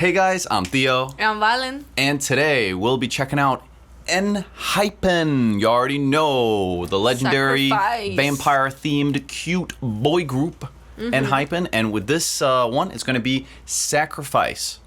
Hey guys, I'm Theo. I'm Valen. And today we'll be checking out Enhypen. You already know the legendary vampire-themed cute boy group Enhypen. And with this one, it's going to be Sacrifice,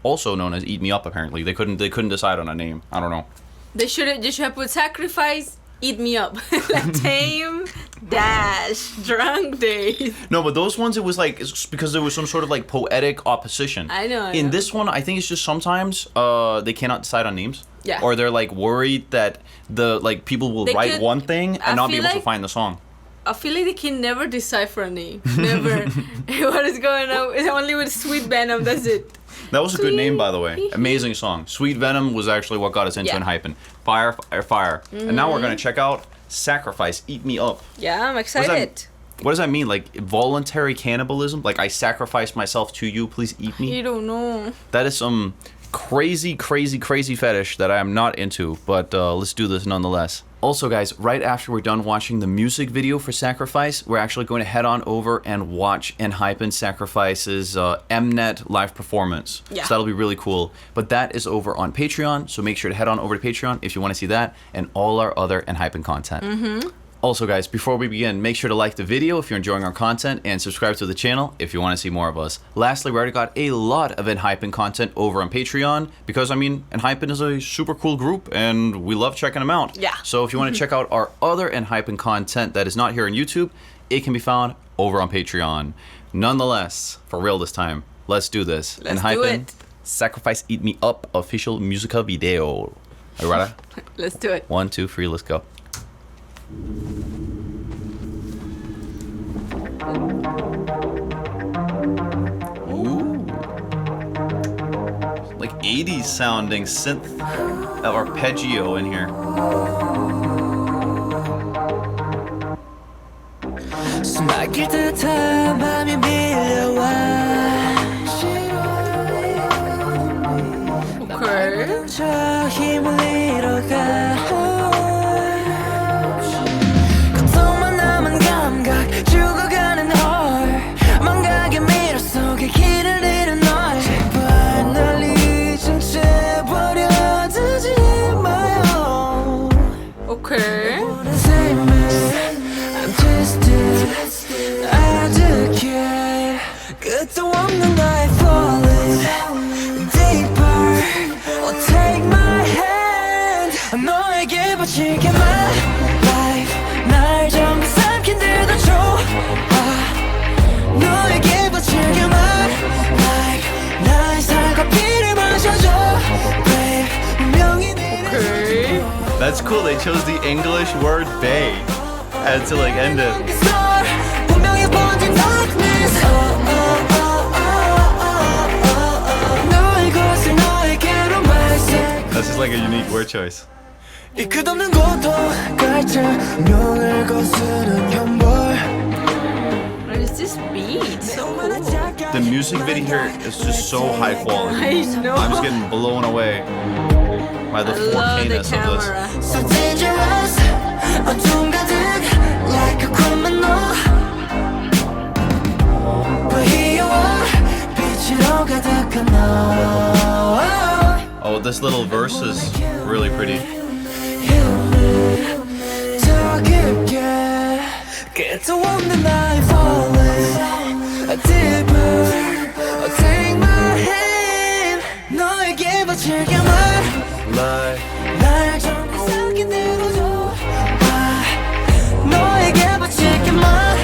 also known as Eat Me Up. Apparently, they couldn't decide on a name. I don't know. They should have put Sacrifice, Eat Me Up, like tame dash drunk days. No, but those ones, it was like it's because there was some sort of like poetic opposition. I know. In this one, I think it's just sometimes they cannot decide on names. Yeah. Or they're like worried that the like people will write one thing and not be able to find the song. I feel like they can never decipher a name. Never. What is going on? It's only with Sweet Venom. That's it. That was a good name, by the way. Amazing song. Sweet Venom was actually what got us into Enhypen. Fire, fire, fire. And now we're going to check out Sacrifice, Eat Me Up. Yeah, I'm excited. What does that mean? Like voluntary cannibalism? Like I sacrifice myself to you, please eat me? I don't know. That is some crazy fetish that I am not into, but let's do this nonetheless. Also guys, right after we're done watching the music video for Sacrifice, we're actually going to head on over and watch Enhypen Sacrifice's Mnet live performance. Yeah. So that'll be really cool. But that is over on Patreon, so make sure to head on over to Patreon if you want to see that and all our other Enhypen content. Also guys, before we begin, make sure to like the video if you're enjoying our content and subscribe to the channel if you want to see more of us. Lastly, we already got a lot of Enhypen content over on Patreon because, I mean, Enhypen is a super cool group and we love checking them out. Yeah. So if you want to check out our other Enhypen content that is not here on YouTube, it can be found over on Patreon. Nonetheless, for real this time, let's do this. Let's Enhypen, do it. Sacrifice Eat Me Up official musical video. Are you ready? Let's do it. 1, 2, 3, let's go. Ooh. Like 80s sounding synth arpeggio in here. 숨막힐 듯한 밤이 밀려와 Okay. 저 힘을 잃어가 고통만 남은 감각 죽어가는 헐 망각의 미러 속에 길을 잃은 널 제발 날 잊은 채 버려두지 마요 Okay. I'm twisted 아득해 끝도 없는 나의 falling deeper oh take my hand 너에게 바칠게 my life 날 전부 삼킨 듯도 좋아 너에게 바칠게 my life 나의 살과 피를 마셔줘 babe 분명히 Okay. That's cool, they chose the English word bay and to like end it. 분명히 번진 darkness 너의 것을 너에게로 말세 This is like a unique word choice. 이 끝없는 고통 갈증 명을 거스른 현벌 What is this beat? So cool. The music video here is just so high quality. I know. I'm just getting blown away by the I love the 4K-ness of this. camera. So dangerous 어둠 가득 like a criminal But here you are 빛으로 가득한 너 Oh, this little verse is really pretty. 더 깊게 끝도 없는 나의 falling deeper oh, take my hand 너에게 바칠게 Like 날 전부 삼킨 대로 줘 너에게 바칠게 my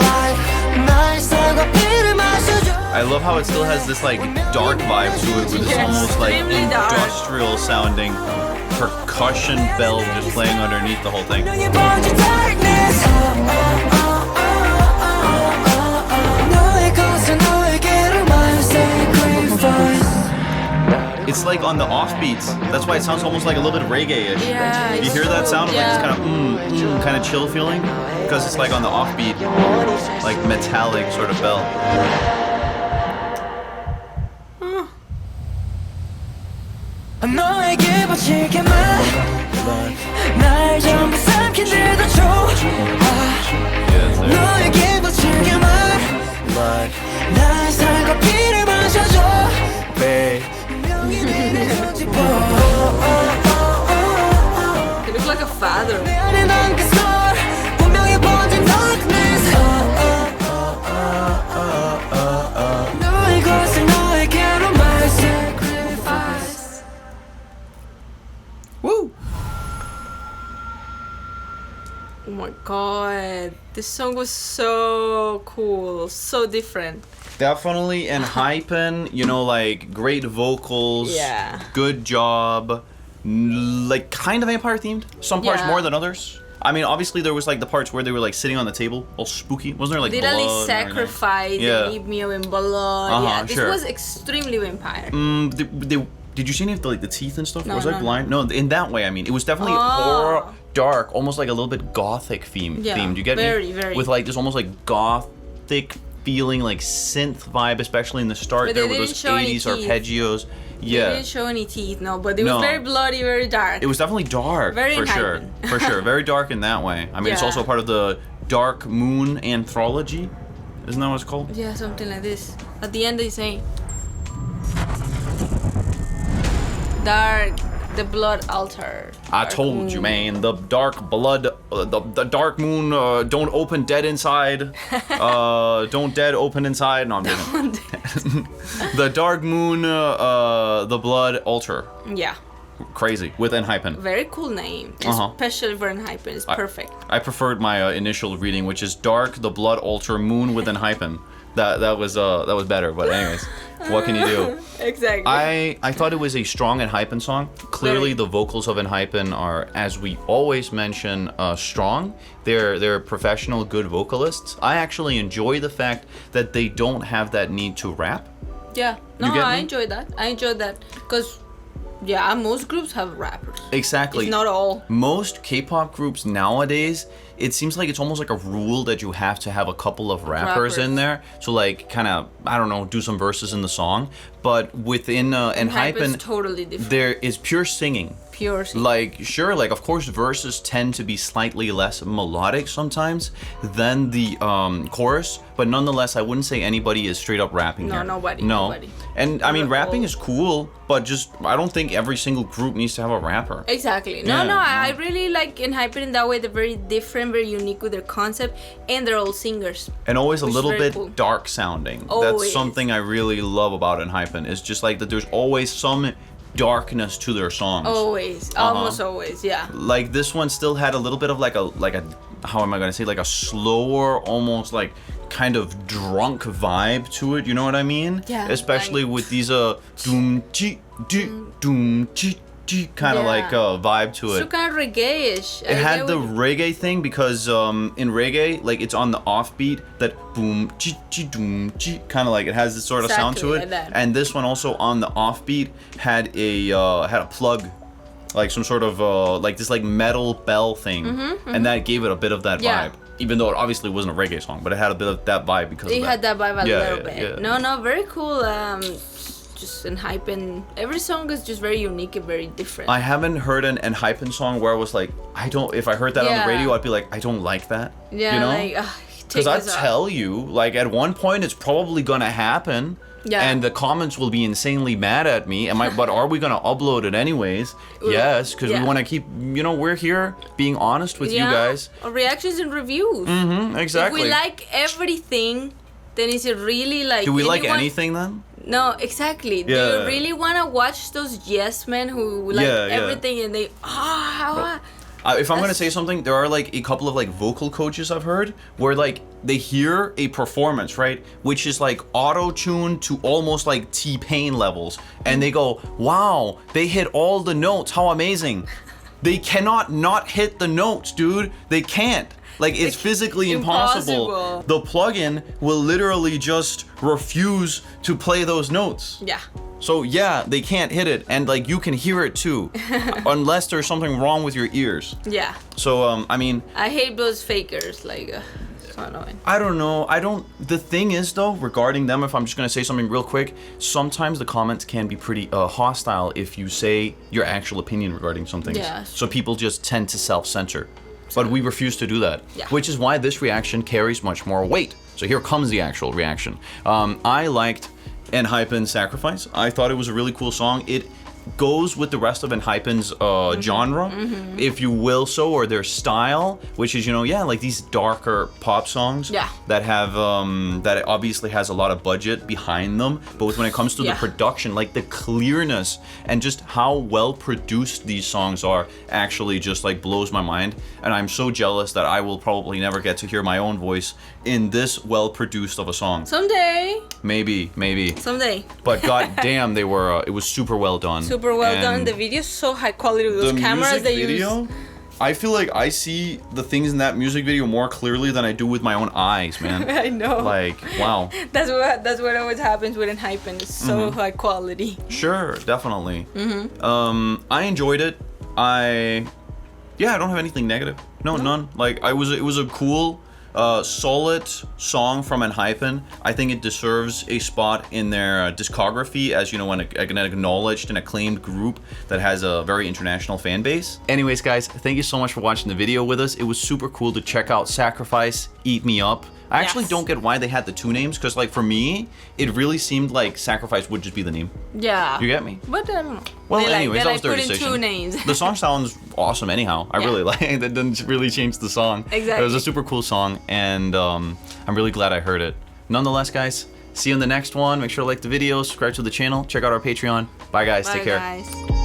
life 나의 살과 피를 마셔줘 I love how it still has this like dark vibe to it with this Yes, almost like extremely dark. industrial sounding percussion bell just playing underneath the whole thing. 분명히 번진 darkness 너의 것을 너에게로 my sacrifice It's like on the offbeats. That's why it sounds almost like a little bit reggae-ish. Yeah. You hear that sound? Like Yeah. this kind of kind of chill feeling? Because it's like on the offbeat, like metallic sort of bell. 너에게 바칠게 my life 날 전부 삼킨 듯도 좋아 너에게 바칠게 my life 나의 살과 피를 마셔줘 my god, this song was so cool, so different. Definitely Enhypen, you know, like great vocals, Yeah. good job, like kind of vampire themed. Some parts Yeah. more than others. I mean, obviously there was like the parts where they were like sitting on the table, all spooky. Wasn't there like Literally blood and everything? sacrifice Yeah. and eat me up in blood. Uh-huh, Yeah, this sure. was extremely vampire. Did you see any of the, like the teeth and stuff? No, was no, I blind? No, in that way. I mean, it was definitely horror, dark, almost like a little bit gothic themed. Yeah, You get very, me? very. With like this almost like gothic feeling, like synth vibe, especially in the start But there they with didn't those show any 80s teeth. arpeggios. They Yeah. didn't show any teeth, no, but it was No. very bloody, very dark. It was definitely dark, Very for sure. Enhypen. For sure. Very dark in that way. I mean, it's Yeah. also part of the Dark Moon anthology. Isn't that what it's called? Yeah, something like this. At the end, they say, "Dark, the blood altar." I Dark told moon. you, man. The dark blood, the dark moon. Don't open dead inside. Don't dead open inside. No, I'm kidding. The dark moon. The blood altar. Yeah, Crazy with Enhypen. very cool name, Uh-huh. especially for Enhypen. It's perfect. I preferred my initial reading, which is dark, the blood altar, moon with Enhypen. That was better. But anyways, what can you do? Exactly. I thought it was a strong Enhypen song. Clearly, Very. the vocals of Enhypen are, as we always mention, strong. They're professional, good vocalists. I actually enjoy the fact that they don't have that need to rap. Yeah. No, get I me? enjoyed that. I enjoyed that because, yeah, most groups have rappers. Exactly. If not all. Most K-pop groups nowadays, it seems like it's almost like a rule that you have to have a couple of rappers in Rappers. there to like kind of, I don't know, do some verses in the song. But within Enhypen's Enhypen, totally different. there is pure singing. Pure singing. Like, sure, like, of course, verses tend to be slightly less melodic sometimes than the chorus, but nonetheless, I wouldn't say anybody is straight up rapping No, here. nobody, No. nobody. And, I mean, Not at rapping all. is cool, but just, I don't think every single group needs to have a rapper. Exactly. Yeah, No, I really like Enhypen in that way. They're very different, very unique with their concept, and they're all singers. And always a Which is little very bit cool. dark sounding. That's Always. something I really love about Enhypen. It's just like that there's always some darkness to their songs. Always, almost always, yeah. Like this one still had a little bit of like a how am I gonna say, like a slower, almost like kind of drunk vibe to it, you know what I mean? Yeah, Especially like- with these doom chi doom chi kind of Yeah. like vibe to it. So kind of reggae-ish. It had the reggae thing because in reggae, like it's on the offbeat that boom chi chi doom chi kind of like it has this sort of sound to Exactly it. like that. And this one also on the offbeat had a plug, like some sort of like this like metal bell thing, and that gave it a bit of that Mm-hmm, Yeah. vibe. Even though it obviously wasn't a reggae song, but it had a bit of that vibe because It of had that vibe a Yeah, little yeah, bit. yeah. No, very cool. Just Enhypen. Every song is just very unique and very different. I haven't heard an Enhypen song where I was like, I don't. If I heard that on the Yeah. radio, I'd be like, I don't like that. yeah, you know? like take Because I us off. tell you, like at one point it's probably gonna happen, Yeah. and the comments will be insanely mad at me. But are we gonna upload it anyways? Yes, because Yeah. we want to keep. You know, we're here being honest with you guys. Or reactions and reviews. Exactly. If we like everything, then is it really like? Do we like anyone- anything then? No, exactly. Do Yeah. you really want to watch those yes men who like Yeah, yeah. everything and they If I'm gonna That's- say something, there are like a couple of like vocal coaches I've heard where like they hear a performance, right, which is like auto-tuned to almost like T-Pain levels, and they go, "Wow, they hit all the notes. How amazing!" They cannot not hit the notes, dude. They can't. Like it's physically impossible. Impossible. The plugin will literally just refuse to play those notes. yeah. So yeah, they can't hit it, and like you can hear it too, unless there's something wrong with your ears. Yeah. So I mean, I hate those fakers. Like, so annoying. I don't know. The thing is though, regarding them, if I'm just gonna say something real quick, sometimes the comments can be pretty hostile if you say your actual opinion regarding some things. Yeah. So people just tend to self-censor, but we refuse to do that. Yeah. Which is why this reaction carries much more weight. So here comes the actual reaction. I liked Enhypen Sacrifice. I thought it was a really cool song. It goes with the rest of Enhypen's genre, if you will so, or their style, which is, you know, yeah, like these darker pop songs Yeah. that have that obviously has a lot of budget behind them, but when it comes to the Yeah. production, like the clearness and just how well produced these songs are actually just like blows my mind. And I'm so jealous that I will probably never get to hear my own voice in this well produced of a song. Someday. Maybe. Someday. But goddamn, they were. It was super well done. Super well And done. The video's so high quality with those the cameras music they video, use. I feel like I see the things in that music video more clearly than I do with my own eyes, man. I know. Like, wow. That's what always happens with Enhypen. It's so high quality. Sure, definitely. I enjoyed it. I don't have anything negative. No, none. Like, it was a cool, solid song from Enhypen. I think it deserves a spot in their discography as, you know, an acknowledged and acclaimed group that has a very international fan base. Anyways, guys, thank you so much for watching the video with us. It was super cool to check out Sacrifice, Eat Me Up. I actually Yes. don't get why they had the two names, because, like, for me, it really seemed like Sacrifice would just be the name. Yeah. You get me? But Well, they anyways, that was their put in decision. two names. The song sounds awesome anyhow. I Yeah. really like it. That didn't really change the song. Exactly. It was a super cool song, and I'm really glad I heard it. Nonetheless, guys, see you in the next one. Make sure to like the video, subscribe to the channel, check out our Patreon. Bye, guys. Bye, Take care. guys.